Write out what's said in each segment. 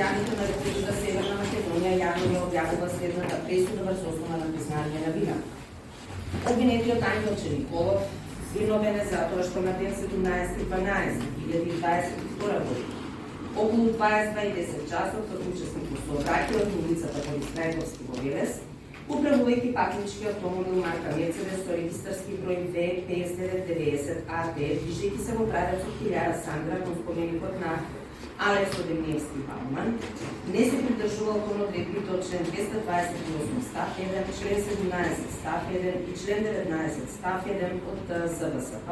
председанието на Република Северна Македонија јавно ја објавува следната пресуда врз основа на признание на вина. Обвинетиот Ангел Черниколов виновен е затоа што на ден 17.12.2022 година околу 22:10 часот како учесник во сообраќајот на улицата Борис Најдовски во Велес, управувајќи патнички автомобил марка Мерцедес со регистарски број V5990 AD, движејќи се во правецот Килјара Сандра кон споменикот на Алекс Демиевски Бауман, не се придржувал кон одредбите од член 228 став 1, член 17 став 1 и член 19 став 1 од ЗВСП,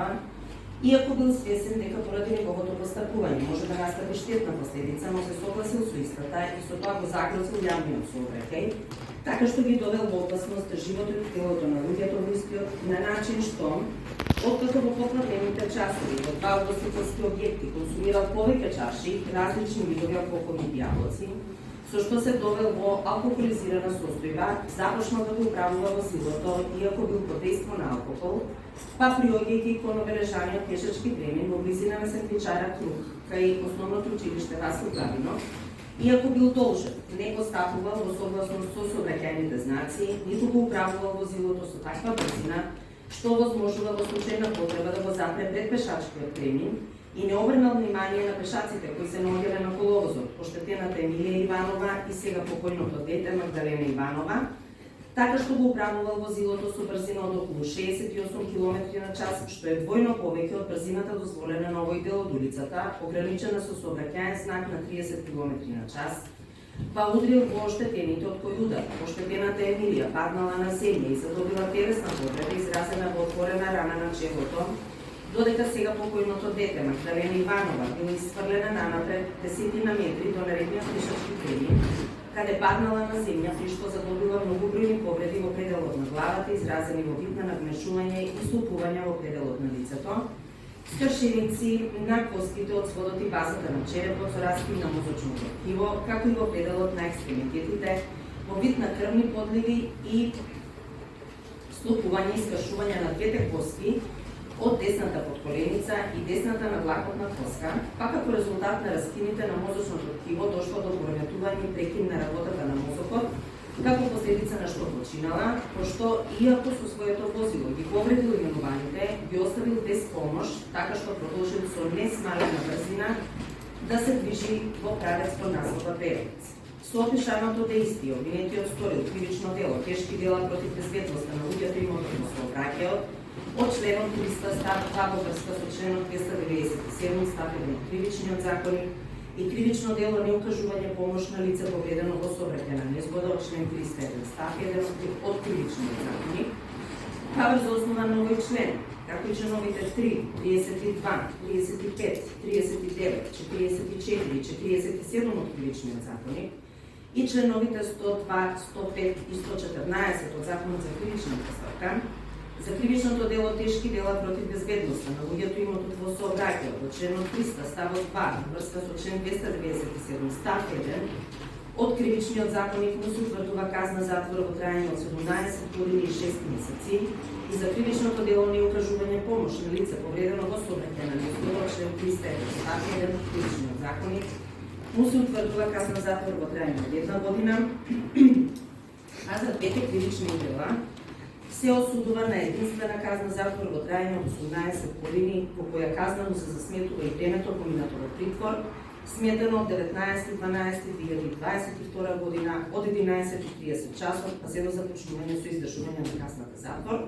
иако бил свесен дека поради неговото постапување може да настапи штетна последица, но се согласил со истата и со тоа го загрозил јавниот сообраќај, така што ги довел во опасност животот и телото на луѓето во истиот на начин што, откако во попладневните часови во два угостителски објекти консумирал повеќе чаши различни видови алкохолни пијалоци, со што се довел во алкохолизирана состојба, започнал да го управува возилото, иако бил под дејство на алкохол, па приоѓајќи кон обележаниот пешачки премин во близина на Светличара Круг, кај основното училиште Васил Гавринов, иако бил должен, не постапувал во согласност со сообраќајните знаци, ниту го управувал возилото со таква брзина, што возможува во случај на потреба да го запре пред пешачкиот премин и не обрнал внимание на пешаците кои се наоѓале на коловозот, поштетената Емилија Иванова и сега покојното дете Магдалена Иванова, така што го управувал возилото со брзина од околу 68 км на час, што е двојно повеќе од брзината дозволена на овој дел од улицата, ограничена со сообраќаен знак на 30 км на час, па удрил во оштетените од кој удар. Оштетената Емилија паднала на земја и задобила телесна повреда изразена во отворена рана на челото, додека сега покојното дете Магдалена Иванова била изфрлена нанапред десетина метри до наредниот пешачки премин, каде паднала на земја при што задобила многобројни повреди во пределот на главата, изразени во вид на нагнешување и слупување во пределот на лицето, скршеници на костите од сводот и базата на черепот со раскид на мозочното ткиво, како и во пределот на екстремитетите, во вид на крвни подливи и слупување и скршување на двете коски од десната подколеница и десната надлакотна коска, па како резултат на раскините на мозочното ткиво дошло до пореметување и прекин на работата на мозокот, како последица на што починала, пошто иако со своето возило ги повредил именуваните, ги оставил без помош, така што продолжил со несмалена брзина да се движи во правец кон наслова Перец. Со опишаното дејство, обвинетиот сторил кривично дело, тешки дела против безбедноста на луѓето и моторно сообраќајот, од членот 300 став 2 во врска со членот 297 став 1 од кривичниот законник и кривично дело неукажување помош на лице повредено во сообраќајна незгода од член 301 став 1 од кривичниот законник, па врз основа на овој член, како и членовите 3, 32, 35, 39, 44 и 47 од кривичниот законник и членовите 102, 105 и 114 од Законот за кривична постапка, за кривичното дело тешки дела против безбедноста на луѓето и имотот во сообраќајот од членот 300 ставот 2 врска со член 297 став 1 од кривичниот законник му се утврдува казна заtvор во траење од 17 години и 6 месеци и за кривичното дело неукажување помош на лице повредено во сообраќајна незгода од член 301 став 1 од кривичниот законник му се утврдува казна заtvор во траење од 1 година, а за двете кривични дела се осудува на единствена казна заtvор во траење од 18 години, по која казна му се засметува и времето поминато во притвор, сметено од 19.12.2022 година од 11:30 часот, па се до започнување со издржување на казната затвор.